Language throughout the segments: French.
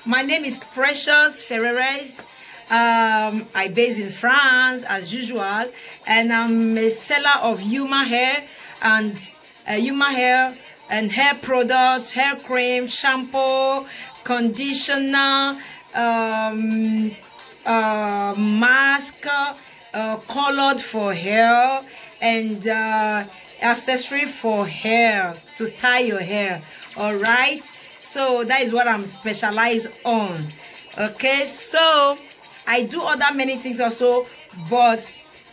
My name is Precious Ferreres. I based in France as usual, and I'm a seller of human hair and hair products, hair cream, shampoo, conditioner, mask, colored for hair, and accessory for hair to style your hair. All right, so that is what I'm specialized on. Okay, so I do other many things also, but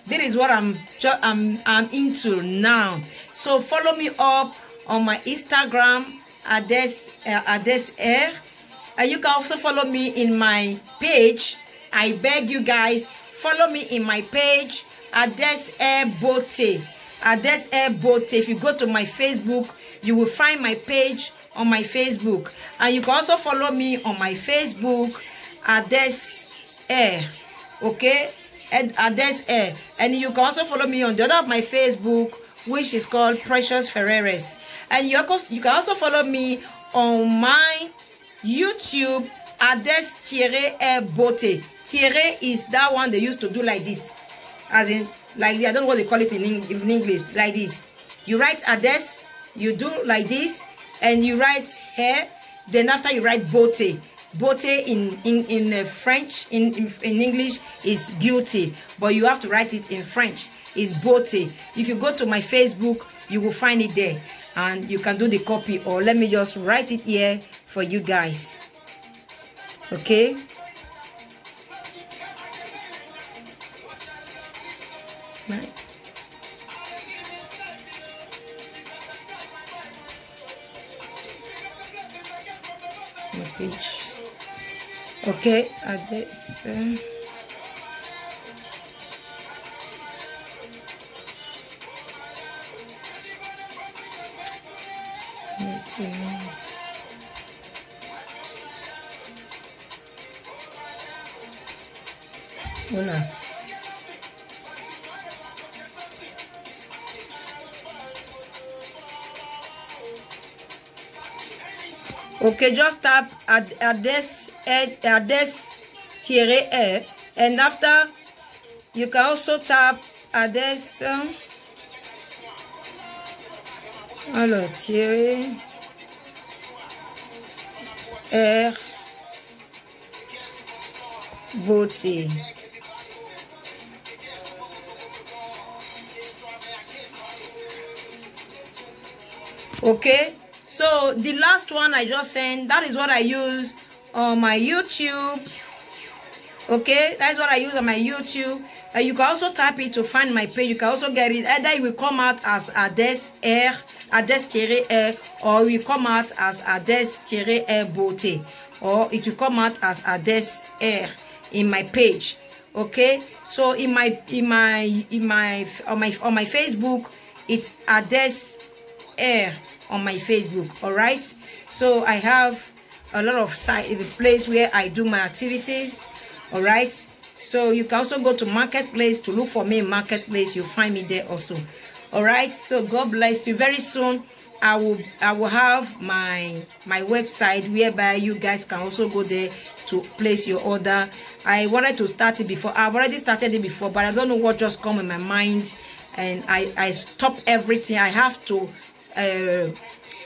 this is what I'm into now. So follow me up on my Instagram, Ades Air, and you can also follow me in my page. I beg you guys, follow me in my page, Ades Air Beauté. Ades Air Beauté. If you go to my Facebook, you will find my page on my Facebook, and you can also follow me on my Facebook, Ades Air. Okay, Ades Air, and you can also follow me on the other of my Facebook, which is called Precious Ferreres. And you can also follow me on my YouTube, Ades Air Beauté. Thierry is that one they used to do like this, as in like I don't know what they call it in English, like this. You write Ades, you do like this, and you write hair. Then after you write Beauté. Beauté in French, in English is beauty, but you have to write it in French. It's Beauté. If you go to my Facebook, you will find it there, and you can do the copy, or let me just write it here for you guys. Okay. Right. My page. Okay, this. Hola. Okay, just tap Ades Air, and after you can also tap Ades alors Thierry Air Beauté. Okay. So the last one I just sent, that is what I use on my YouTube. Okay, that's what I use on my YouTube. You can also type it to find my page. You can also get it. Either it will come out as Ades Air, Ades Air, or it will come out as Ades Air Beauté, or it will come out as Ades Air in my page. Okay, so on my Facebook, it's Ades Air on my Facebook. All right, so I have a lot of place where I do my activities. All right, so you can also go to Marketplace to look for me in Marketplace. You'll find me there also. All right, so God bless you. Very soon I will have my website whereby you guys can also go there to place your order. I wanted to start it before. I've already started it before, but I don't know what just come in my mind, and I stopped everything. I have to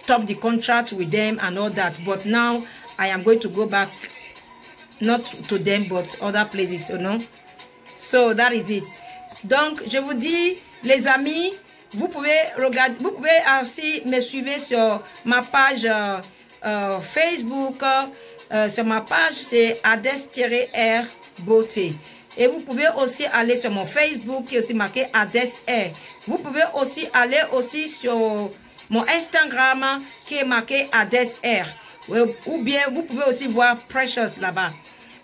stop the contract with them and all that, but now I am going to go back, not to them but other places, you know. So that is it. Donc je vous dis les amis, vous pouvez regarder, vous pouvez aussi me suivre sur ma page Facebook. Sur ma page c'est Ades Air Beauté, et vous pouvez aussi aller sur mon Facebook qui est aussi marqué Ades Air. Vous pouvez aussi aller aussi sur mon Instagram qui est marqué Ades Air, ou bien vous pouvez aussi voir Precious là-bas.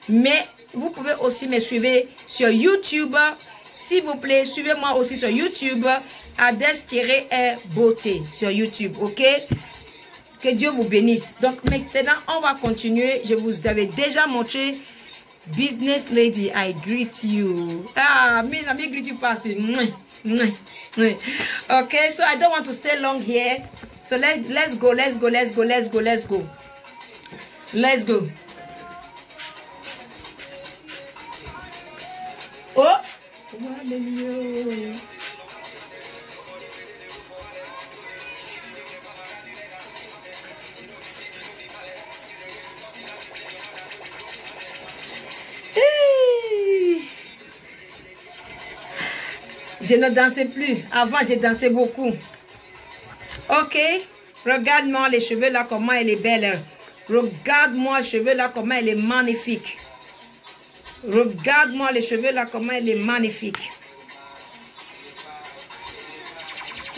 Mais vous pouvez aussi me suivre sur YouTube, s'il vous plaît. Suivez-moi aussi sur YouTube, Ades Air Beauté sur YouTube. Ok, que Dieu vous bénisse. Donc maintenant on va continuer. Je vous avais déjà montré Business Lady, I greet you. Ah, me greet you passing. Okay, so I don't want to stay long here, so let's go. Oh! Ouais, les mieux. Je ne dansais plus. Avant, j'ai dansé beaucoup. Ok. Regarde-moi les cheveux là, comment elle est belle. Regarde-moi les cheveux là, comment elle est magnifique. Regarde-moi les cheveux là, comment elle est magnifique.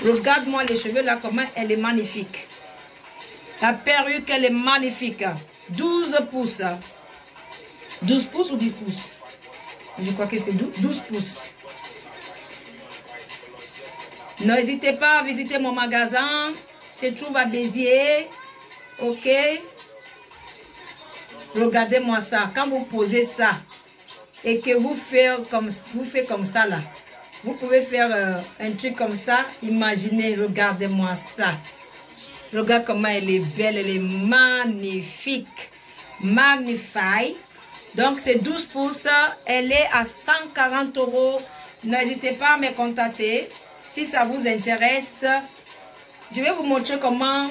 Regarde-moi les cheveux là, comment elle est magnifique. La perruque, elle est magnifique. 12 pouces. 12 pouces ou 10 pouces? Je crois que c'est 12 pouces. N'hésitez pas à visiter mon magasin. Se trouve à Béziers. Ok. Regardez-moi ça. Quand vous posez ça et que vous faites comme ça là, vous pouvez faire un truc comme ça. Imaginez, regardez-moi ça. Regarde comment elle est belle, elle est magnifique. Magnify. Donc c'est 12 pouces. Elle est à 140 €. N'hésitez pas à me contacter. Si ça vous intéresse, je vais vous montrer comment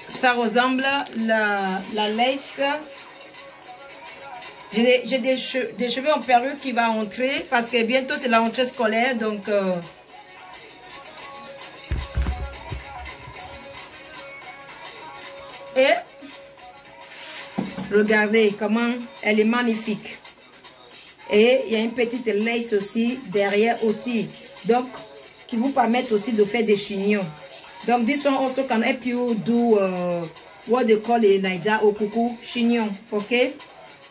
ça ressemble la lace. J'ai des cheveux en perruque qui va entrer parce que bientôt c'est la rentrée scolaire. Donc, et regardez comment elle est magnifique. Et il y a une petite lace aussi derrière aussi. Donc, qui vous permettent aussi de faire des chignons. Donc, this one also can help you do what they call in Nigeria okuku chignon. Okay,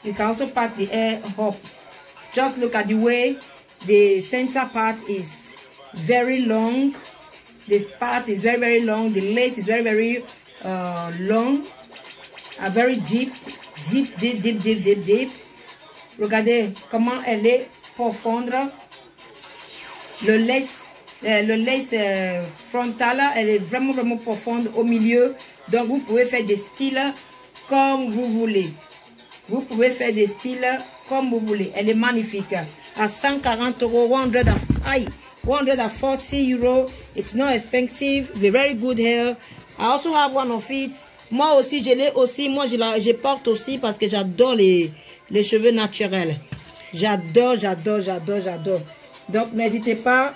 you can also pack the hair up. Just look at the way the center part is very long. This part is very long. The lace is very long, very deep. Regardez comment elle est profonde. Le lace frontal, elle est vraiment profonde au milieu. Donc, vous pouvez faire des styles comme vous voulez. Vous pouvez faire des styles comme vous voulez. Elle est magnifique. À 140 €, 140 €. It's not expensive. Very good hair. I also have one of it. Moi aussi, je l'ai aussi. Moi, je porte aussi parce que j'adore les cheveux naturels. J'adore. Donc, n'hésitez pas.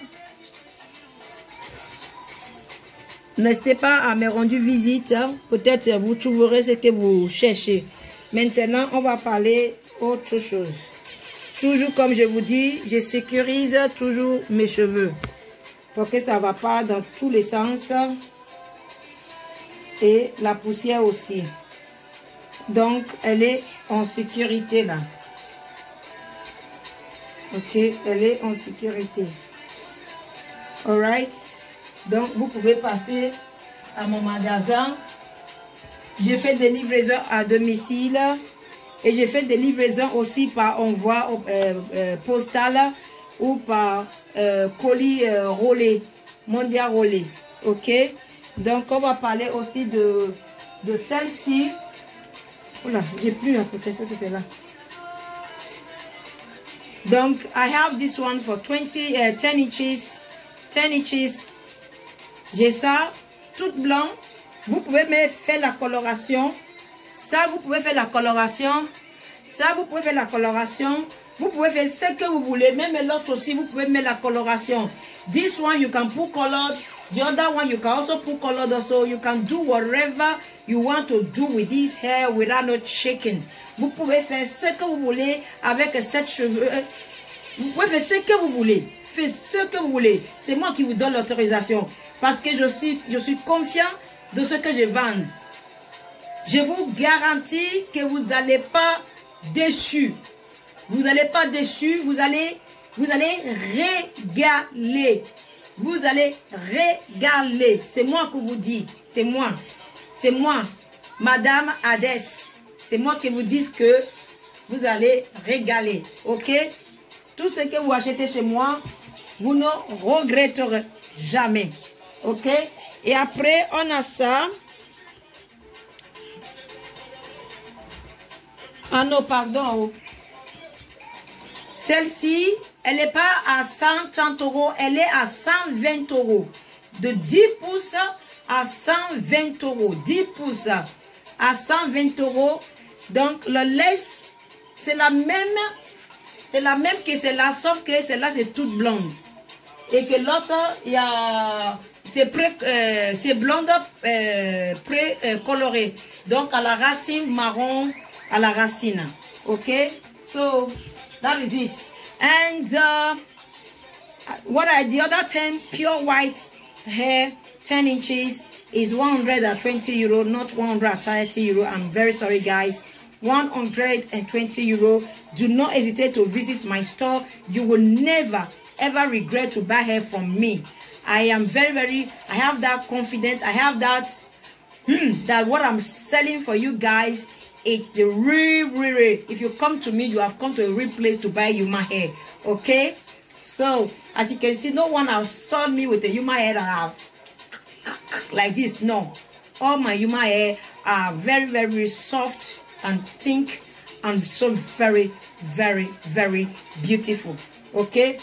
N'hésitez pas à me rendre visite. Peut-être vous trouverez ce que vous cherchez. Maintenant, on va parler autre chose. Toujours comme je vous dis, je sécurise toujours mes cheveux. Pour que ça ne va pas dans tous les sens. Et la poussière aussi. Donc, elle est en sécurité là. Ok, elle est en sécurité. Alright. Donc, vous pouvez passer à mon magasin. Je fais des livraisons à domicile. Et je fais des livraisons aussi par envoi postal ou par colis relais, mondial relais. Ok. Donc, on va parler aussi de celle-ci. Oula, j'ai plus la protection, c'est celle-là. Donc, I have this one for 10 inches. 10 inches. J'ai ça, toute blanc. Vous pouvez me faire la coloration. Ça, vous pouvez faire la coloration. Ça, vous pouvez faire la coloration. Vous pouvez faire ce que vous voulez. Même l'autre aussi, vous pouvez mettre la coloration. This one, you can put colored. The other one, you can also put colored also. You can do whatever you want to do with this hair without not shaking. Vous pouvez faire ce que vous voulez avec cette cheveux. Vous pouvez faire ce que vous voulez. Faites ce que vous voulez. C'est moi qui vous donne l'autorisation. Parce que je suis confiant de ce que je vends. Je vous garantis que vous n'allez pas déçu. Vous n'allez pas déçu. Vous allez régaler. Vous allez régaler. C'est moi qui vous dis. C'est moi. C'est moi. Madame Hades. C'est moi qui vous dis que vous allez régaler. Ok? Tout ce que vous achetez chez moi, vous ne regretterez jamais. Ok? Et après, on a ça. Ah non, pardon. Celle-ci, elle n'est pas à 130 €, elle est à 120 €. De 10 pouces à 120 €. 10 pouces à 120 €. Donc, le lace, c'est la même que celle-là, sauf que celle-là, c'est toute blonde. Et que l'autre, il y a... c'est blonde pré-coloré. Donc, à la racine marron, à la racine. OK? So, that is it. And the other 10 pure white hair, 10 inches, is 120 €, not 130 €. I'm very sorry, guys. 120 €. Do not hesitate to visit my store. You will never ever regret to buy hair from me. I am I have that confidence. I have that that what I'm selling for you guys, it's the real. If you come to me, you have come to a real place to buy Yuma hair. Okay? So, as you can see, no one has sold me with a Yuma hair that I have like this. No. All my Yuma hair are very soft and thick and so very beautiful. Okay?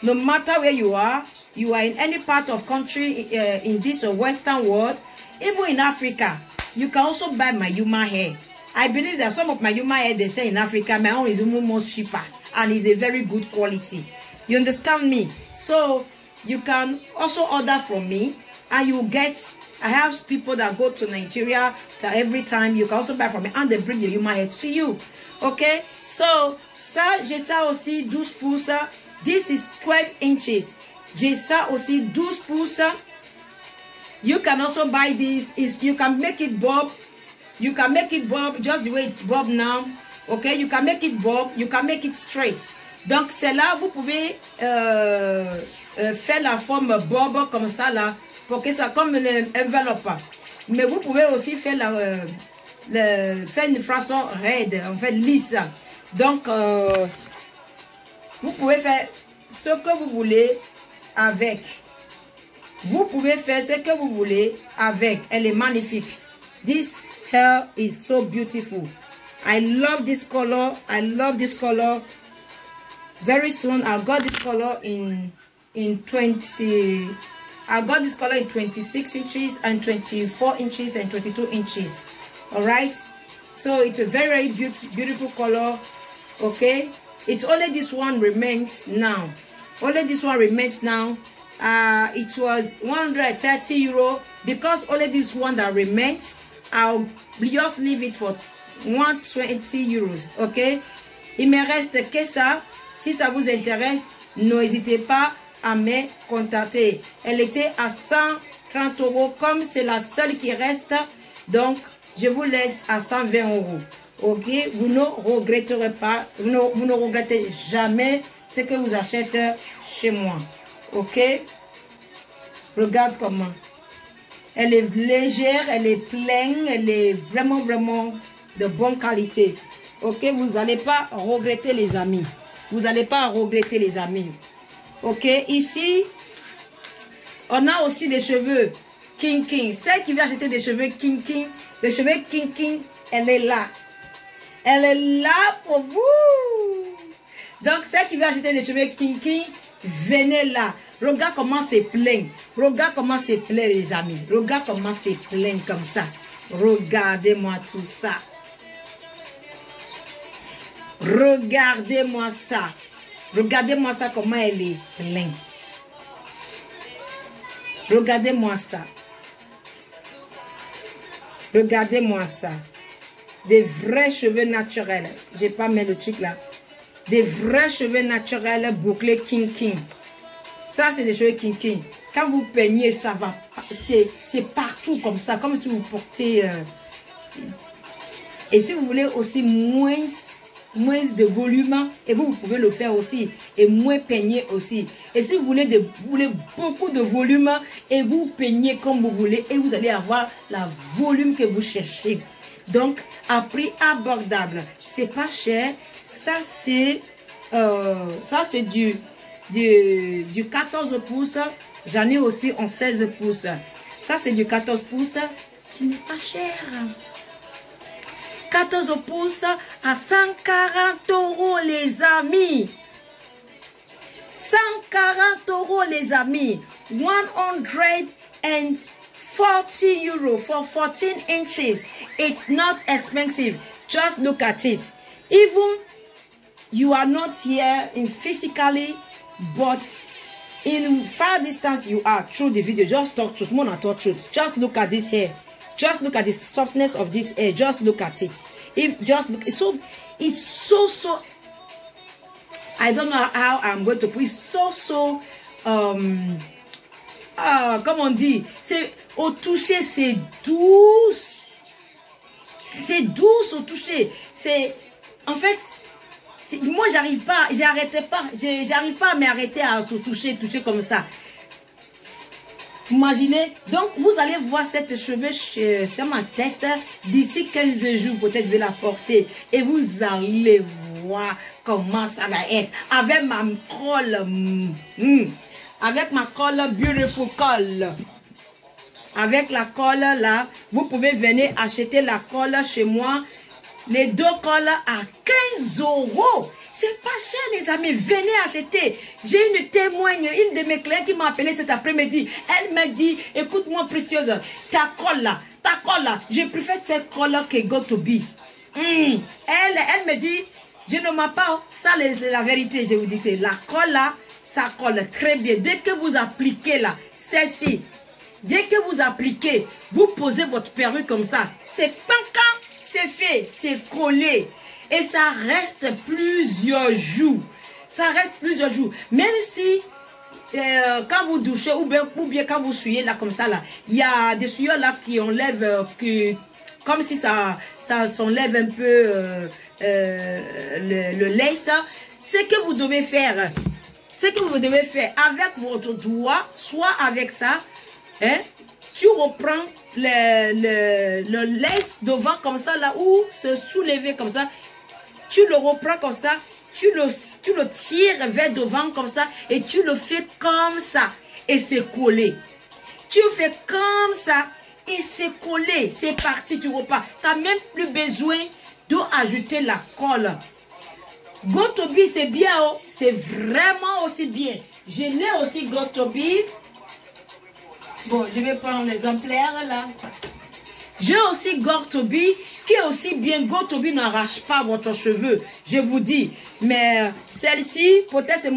No matter where you are in any part of country in this Western world, even in Africa, you can also buy my Yuma hair. I believe that some of my Yuma hair, they say in Africa, my own is almost cheaper and is a very good quality. You understand me? So you can also order from me and you get, I have people that go to Nigeria every time. You can also buy from me and they bring the Yuma hair to you. Okay? So, ça, j'ai ça aussi 12 pouces. This is 12 inches. J'ai ça aussi 12 pouces. You can also buy this. You can make it bob. You can make it bob just the way it's bob now. Okay, you can make it bob. You can make it straight. Donc celle-là, vous pouvez faire la forme bob comme ça là, pour que ça comme une enveloppe. Mais vous pouvez aussi faire faire une façon raide, en fait lisse. Donc vous pouvez faire ce que vous voulez avec. Vous pouvez faire ce que vous voulez avec. Elle est magnifique. This hair is so beautiful. I love this color. I love this color. Very soon I got this color in 20. I got this color in 26 inches and 24 inches and 22 inches. All right. So it's a very beautiful color. Okay. It's only this one remains now. Only this one remains now. It was 130 euro. Because only this one that remains, I'll just leave it for 120 euros. Ok? Il me reste que ça. Si ça vous intéresse, n'hésitez pas à me contacter. Elle était à 130 euros. Comme c'est la seule qui reste, donc je vous laisse à 120 euros. Ok? Vous ne regretterez pas. Vous ne regrettez jamais ce que vous achetez chez moi. Ok? Regarde comment. Elle est légère, elle est pleine, elle est vraiment de bonne qualité. Ok? Vous n'allez pas regretter les amis. Vous n'allez pas regretter les amis. Ok? Ici, on a aussi des cheveux king. Celle qui veut acheter des cheveux king, les cheveux king, elle est là. Elle est là pour vous. Donc, celle qui veut acheter des cheveux king, venez là. Regarde comment c'est plein. Regarde comment c'est plein, les amis. Regarde comment c'est plein comme ça. Regardez-moi tout ça. Regardez-moi ça. Regardez-moi ça, comment elle est pleine. Regardez-moi ça. Regardez-moi ça. Des vrais cheveux naturels. J'ai pas mis le truc là. Des vrais cheveux naturels bouclés king. Ça, c'est des cheveux king. Quand vous peignez, ça va. C'est partout comme ça. Comme si vous portez... Et si vous voulez aussi moins de volume, et vous pouvez le faire aussi. Et moins peigner aussi. Et si vous voulez beaucoup de volume, et vous peignez comme vous voulez, et vous allez avoir la volume que vous cherchez. Donc, à prix abordable. C'est pas cher. Ça, c'est du 14 pouces. J'en ai aussi en 16 pouces. Ça, c'est du 14 pouces qui n'est pas cher. 14 pouces à 140 euros, les amis. 140 euros, les amis. 140 euros for 14 inches. It's not expensive. Just look at it. Even you are not here in physically, but in far distance you are through the video. Just talk truth. More than talk truth. Just look at this hair. Just look at the softness of this hair. Just look at it. If just look, it's so I don't know how I'm going to put it. So comme on dit, c'est au toucher, c'est douce. C'est douce au toucher. C'est en fait, moi j'arrive pas, j'arrête pas à m'arrêter à se toucher comme ça. Imaginez, donc vous allez voir cette cheveux sur ma tête d'ici 15 jours, peut-être je vais la porter et vous allez voir comment ça va être avec ma colle, avec ma colle Beautiful Colle. Avec la colle là, vous pouvez venir acheter la colle chez moi, les 2 colles à 15 euros. C'est pas cher, les amis. Venez acheter. J'ai une témoigne, une de mes clients qui m'a appelé cet après-midi. Elle m'a dit, écoute-moi, précieuse, ta colle là, je préfère cette colle que Got2b. Elle me dit, je ne mens pas. Ça, la vérité, je vous dis, c'est la colle là, ça colle très bien. Dès que vous appliquez là, celle-ci, dès que vous appliquez, vous posez votre perruque comme ça. C'est quand c'est fait, c'est collé. Et ça reste plusieurs jours. Ça reste plusieurs jours. Même si, quand vous douchez ou bien quand vous suyez là comme ça là, il y a des suyeurs là qui enlèvent, comme si ça s'enlève un peu le lace. Ce que vous devez faire, avec votre doigt, soit avec ça, hein, tu reprends le lace devant comme ça là, ou se soulever comme ça. Tu le reprends comme ça, tu le tires vers devant comme ça et tu le fais comme ça et c'est collé. Tu fais comme ça et c'est collé. C'est parti, tu repars. Tu n'as même plus besoin d'ajouter la colle. Got2b, c'est bien, oh. C'est vraiment aussi bien. Je l'ai aussi Got2b. Bon, je vais prendre l'exemplaire là. J'ai aussi Got2b qui est aussi bien. Got2b n'arrache pas votre cheveu, je vous dis. Mais celle-ci, peut-être c'est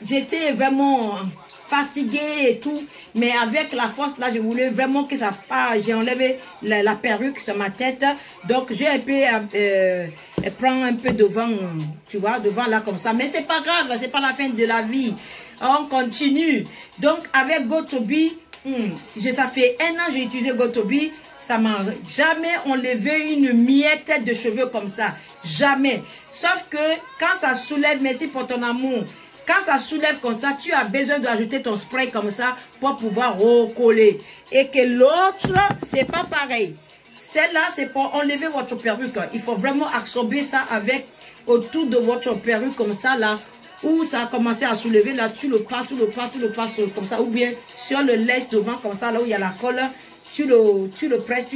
j'étais vraiment fatiguée et tout. Mais avec la force là, je voulais vraiment que ça part. J'ai enlevé la perruque sur ma tête. Donc j'ai un peu prendre un peu devant, tu vois, devant là comme ça. Mais c'est pas grave, c'est pas la fin de la vie. On continue. Donc avec Got2b, ça fait 1 an que j'ai utilisé Got2b. Ça m'a jamais enlevé une miette de cheveux comme ça. Jamais. Sauf que quand ça soulève, merci pour ton amour. Quand ça soulève comme ça, tu as besoin d'ajouter ton spray comme ça pour pouvoir recoller. Et que l'autre, c'est pas pareil. Celle-là, c'est pour enlever votre perruque. Il faut vraiment absorber ça avec autour de votre perruque comme ça là. Où ça a commencé à soulever là, tu le passes comme ça. Ou bien sur le laisse devant comme ça, là où il y a la colle. Tu le presses.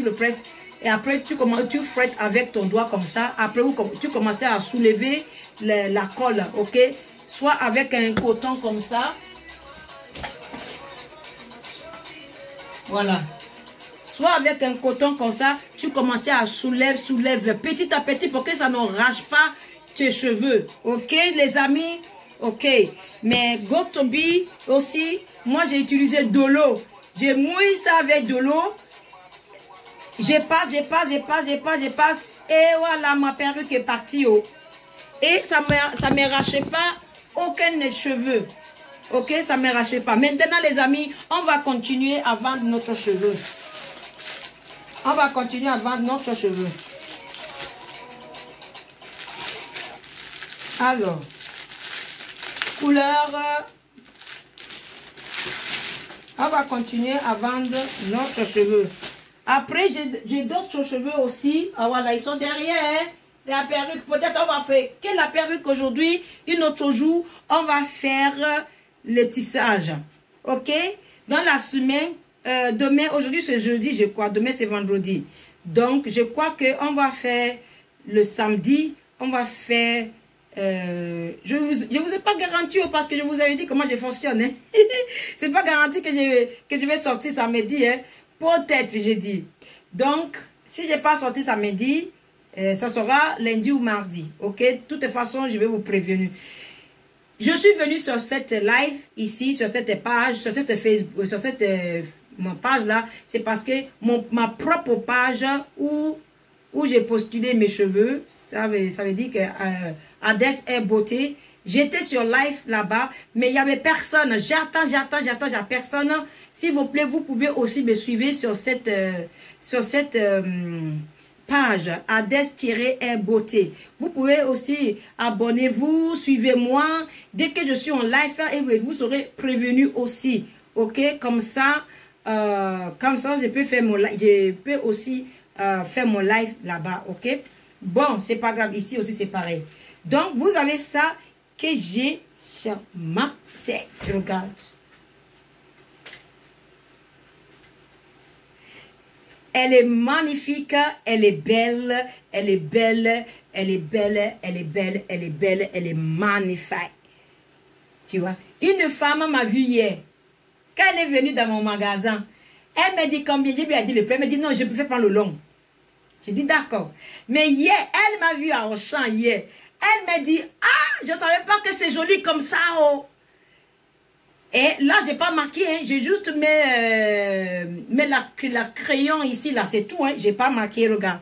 Et après, tu frettes avec ton doigt comme ça. Après, tu commences à soulever la colle, ok? Soit avec un coton comme ça. Voilà. Soit avec un coton comme ça, tu commences à soulever petit à petit pour que ça ne rage pas tes cheveux. Ok, les amis? Ok. Mais Got2b aussi, moi j'ai utilisé de l'eau. Je mouille ça avec de l'eau. Je passe. Et voilà, ma perruque est partie. Oh. Et ça ne me rachait pas aucun cheveu. Ok, ça ne me rachait pas. Maintenant, les amis, on va continuer à vendre notre cheveu. Alors, couleur. On va continuer à vendre notre cheveu. Après, j'ai d'autres cheveux aussi. Ah voilà, ils sont derrière. La perruque, peut-être on va faire que la perruque aujourd'hui. Une autre jour, on va faire le tissage. Ok? Dans la semaine, demain, aujourd'hui c'est jeudi, je crois. Demain c'est vendredi. Donc, je crois qu'on va faire le samedi. On va faire je vous ai pas garanti parce que je vous avais dit comment je fonctionne. Hein. C'est pas garanti que je vais sortir samedi. Hein. Peut-être, j'ai dit. Donc, si j'ai pas sorti samedi, ça sera lundi ou mardi. Ok? De toute façon, je vais vous prévenir. Je suis venue sur cette live ici, sur cette page, sur cette Facebook, sur cette mon page là, c'est parce que ma propre page où j'ai postulé mes cheveux, ça veut dire que Hades Hair Beauté, j'étais sur live là-bas, mais il y avait personne. J'attends personne. S'il vous plaît, vous pouvez aussi me suivre sur cette page Hades-Hair Beauté. Vous pouvez aussi abonnez-vous, suivez-moi. Dès que je suis en live, et vous serez prévenu aussi. Ok, comme ça, je peux faire mon live. Je peux aussi faire mon live là-bas. Ok. Bon, c'est pas grave. Ici aussi c'est pareil. Donc vous avez ça que j'ai sur ma tête. Regarde. Elle est magnifique, elle est belle, elle est belle, elle est belle, elle est belle, elle est belle, elle est magnifique. Tu vois, une femme m'a vu hier. Quand elle est venue dans mon magasin, elle m'a dit combien, je lui ai dit le prix, elle m'a dit non, je préfère prendre le long. J'ai dit d'accord. Mais hier, elle m'a vu à Auchan hier. Elle m'a dit, ah, je ne savais pas que c'est joli comme ça, oh. Et là, j'ai pas marqué, hein. J'ai juste mis la crayon ici, là, c'est tout, hein. J'ai pas marqué, regarde.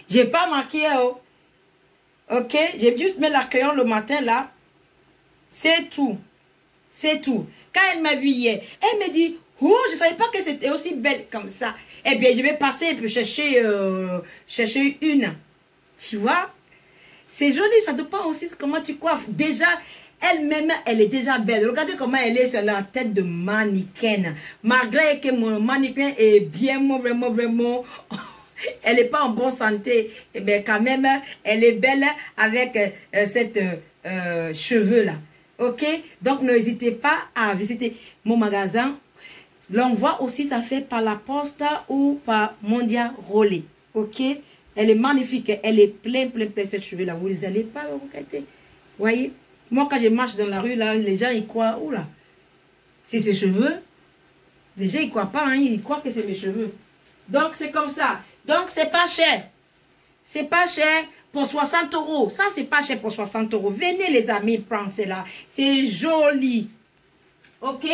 J'ai pas marqué, oh. Ok, j'ai juste mis la crayon le matin, là. C'est tout. C'est tout. Quand elle m'a vu hier, elle me dit, oh, je savais pas que c'était aussi belle comme ça. Eh bien, je vais passer et puis chercher une. Tu vois? C'est joli, ça dépend aussi de comment tu coiffes. Déjà, elle-même, elle est déjà belle. Regardez comment elle est sur la tête de mannequin. Malgré que mon mannequin est bien, vraiment, elle n'est pas en bonne santé. Eh bien, quand même, elle est belle avec cette cheveux-là. Ok? Donc, n'hésitez pas à visiter mon magasin. L'envoi aussi, ça fait par la poste ou par Mondia Relais. Ok? Elle est magnifique. Elle est pleine, cette cheveux-là. Vous n'allez pas le regretter. Voyez? Moi, quand je marche dans la rue, là, les gens, ils croient, oula, c'est ses cheveux. Les gens, ils croient pas, hein, ils croient que c'est mes cheveux. Donc, c'est comme ça. Donc, c'est pas cher. C'est pas cher pour 60 €. Ça, c'est pas cher pour 60 €. Venez, les amis, prendre cela. C'est joli. Ok?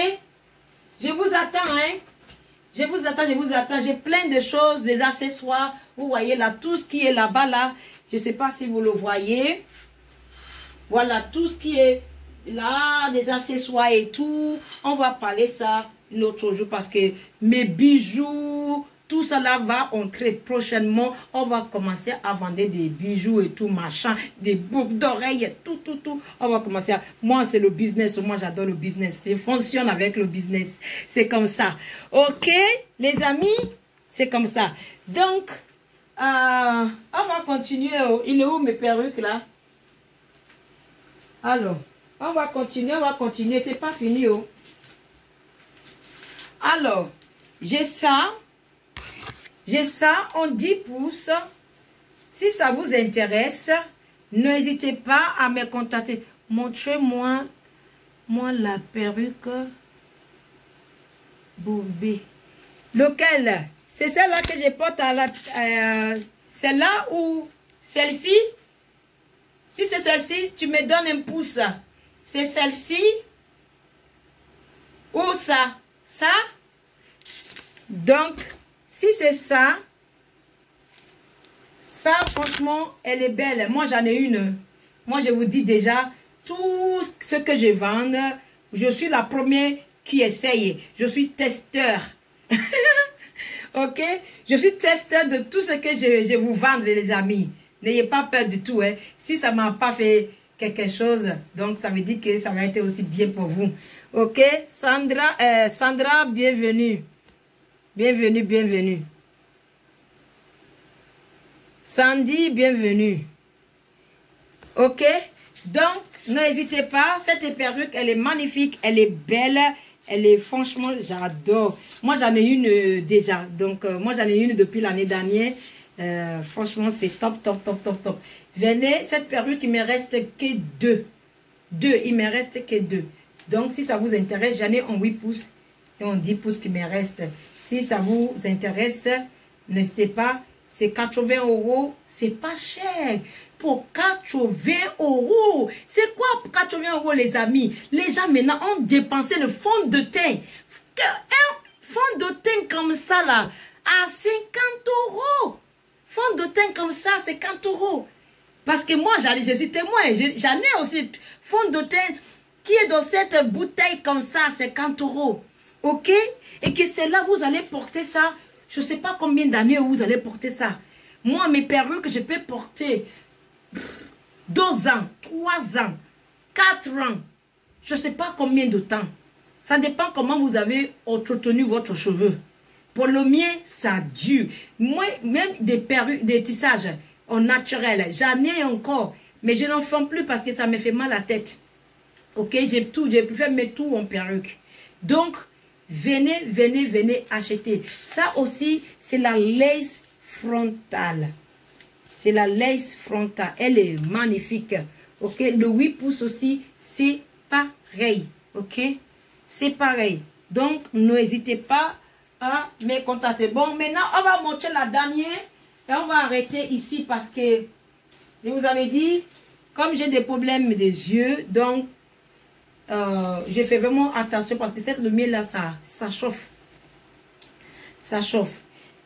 Je vous attends, hein. Je vous attends. J'ai plein de choses, des accessoires. Vous voyez là, tout ce qui est là-bas, là. Je sais pas si vous le voyez. Voilà, tout ce qui est là, des accessoires et tout. On va parler ça une autre jour parce que mes bijoux, tout ça là va entrer prochainement. On va commencer à vendre des bijoux et tout, machin, des boucles d'oreilles, tout. On va commencer à... Moi, c'est le business. Moi, j'adore le business. Je fonctionne avec le business. C'est comme ça. Ok, les amis, c'est comme ça. Donc, on va continuer. Il est où mes perruques là? Alors, on va continuer. C'est pas fini. Oh. Alors, j'ai ça en 10 pouces. Si ça vous intéresse, n'hésitez pas à me contacter. Montrez-moi la perruque Bobé. Lequel? C'est celle-là que je porte à la... celle-là ou celle-ci? Si c'est celle-ci, tu me donnes un pouce. C'est celle-ci ou ça? Ça? Donc, si c'est ça, franchement, elle est belle. Moi, j'en ai une. Moi, je vous dis déjà, tout ce que je vends, je suis la première qui essaye. Je suis testeur. Ok? Je suis testeur de tout ce que je vous vends, les amis. N'ayez pas peur du tout. Hein. Si ça ne m'a pas fait quelque chose, donc ça veut dire que ça va être aussi bien pour vous. Ok? Sandra, bienvenue. Bienvenue. Sandy, bienvenue. Ok? Donc, n'hésitez pas. Cette perruque, elle est magnifique. Elle est belle. Elle est franchement, j'adore. Moi, j'en ai une déjà. Donc, moi, j'en ai une depuis l'année dernière. Franchement, c'est top, top, top, top, top. Venez, cette perruque, il me reste que deux. Il me reste que deux. Donc, si ça vous intéresse, j'en ai en 8 pouces et en 10 pouces qui me reste. Si ça vous intéresse, n'hésitez pas. C'est 80 €. C'est pas cher. Pour 80 €. C'est quoi pour 80 € les amis? Les gens maintenant ont dépensé le fond de teint. Un fond de teint comme ça là, à 50 €. Fond de teint comme ça, 50 €. Parce que moi, je suis témoin. J'en ai aussi fond de teint qui est dans cette bouteille comme ça, 50 €. Ok? Et que c'est là, vous allez porter ça. Je ne sais pas combien d'années vous allez porter ça. Moi, mes perruques, je peux porter 2 ans, 3 ans, 4 ans. Je ne sais pas combien de temps. Ça dépend comment vous avez entretenu votre cheveu. Pour le mien, ça dure. Moi, même des perruques, des tissages en naturel, j'en ai encore. Mais je n'en fais plus parce que ça me fait mal à la tête. Ok, j'ai préféré mettre tout en perruque. Donc, venez acheter. Ça aussi, c'est la lace frontale. C'est la lace frontale. Elle est magnifique. Ok, le 8 pouces aussi, c'est pareil. Ok, c'est pareil. Donc, n'hésitez pas à me contacter. Bon, maintenant, on va montrer la dernière. Et on va arrêter ici parce que, je vous avais dit, comme j'ai des problèmes des yeux, donc, je fais vraiment attention parce que cette lumière là, ça chauffe. Ça chauffe.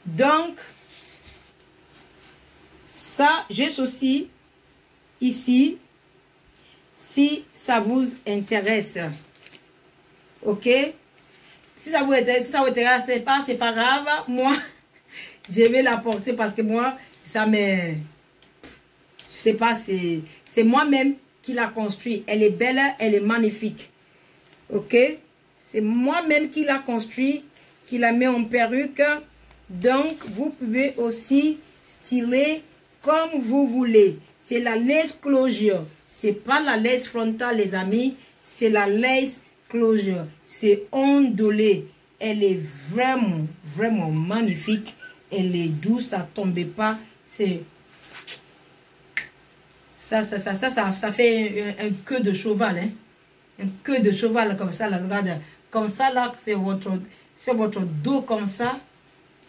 Donc, ça, j'ai aussi ici, si ça vous intéresse. Ok? Si ça vous intéresse, c'est pas grave. Moi, je vais la porter parce que moi, ça me... Je sais pas, c'est moi-même qui l'a construit. Elle est belle, elle est magnifique. Ok? C'est moi-même qui l'a construit, qui la met en perruque. Donc, vous pouvez aussi styler comme vous voulez. C'est la lace closure. C'est pas la lace frontale, les amis. C'est la lace closure. C'est ondulé. Elle est vraiment, vraiment magnifique. Elle est douce, ça ne tombe pas. C'est... Ça fait un queue de cheval, hein. Un queue de cheval comme ça, là, regarde. Comme ça, là, c'est sur votre dos comme ça.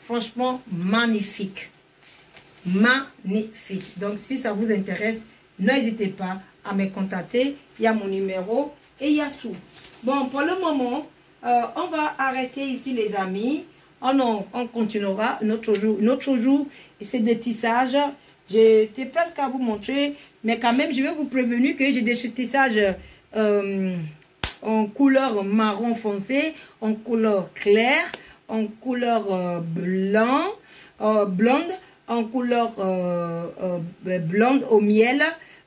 Franchement, magnifique. Magnifique. Donc, si ça vous intéresse, n'hésitez pas à me contacter. Il y a mon numéro et il y a tout. Bon, pour le moment, on va arrêter ici, les amis. On continuera notre jour. Et c'est des tissages. J'étais presque à vous montrer, mais quand même, je vais vous prévenir que j'ai des tissages en couleur marron foncé, en couleur claire, en couleur blonde, en couleur blonde au miel,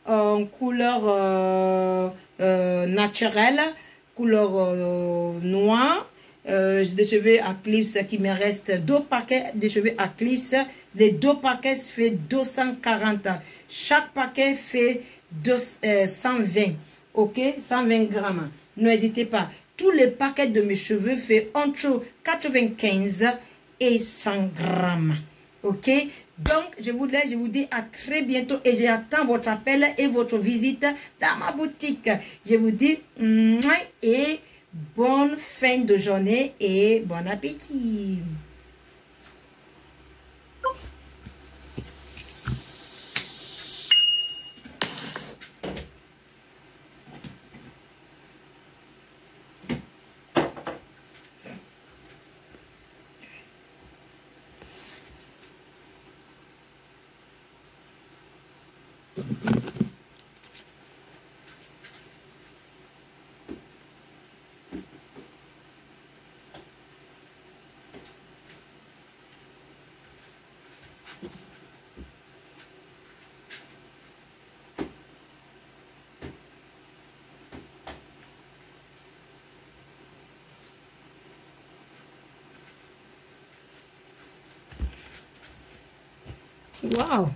en couleur naturelle, couleur noire. Des cheveux à clips qui me reste 2 paquets de cheveux à clips. Les 2 paquets fait 240. Chaque paquet fait 120. Ok, 120 grammes. N'hésitez pas. Tous les paquets de mes cheveux fait entre 95 et 100 grammes. Ok, donc je vous laisse, je vous dis à très bientôt et j'attends votre appel et votre visite dans ma boutique. Je vous dis et bonne fin de journée et bon appétit. Wow.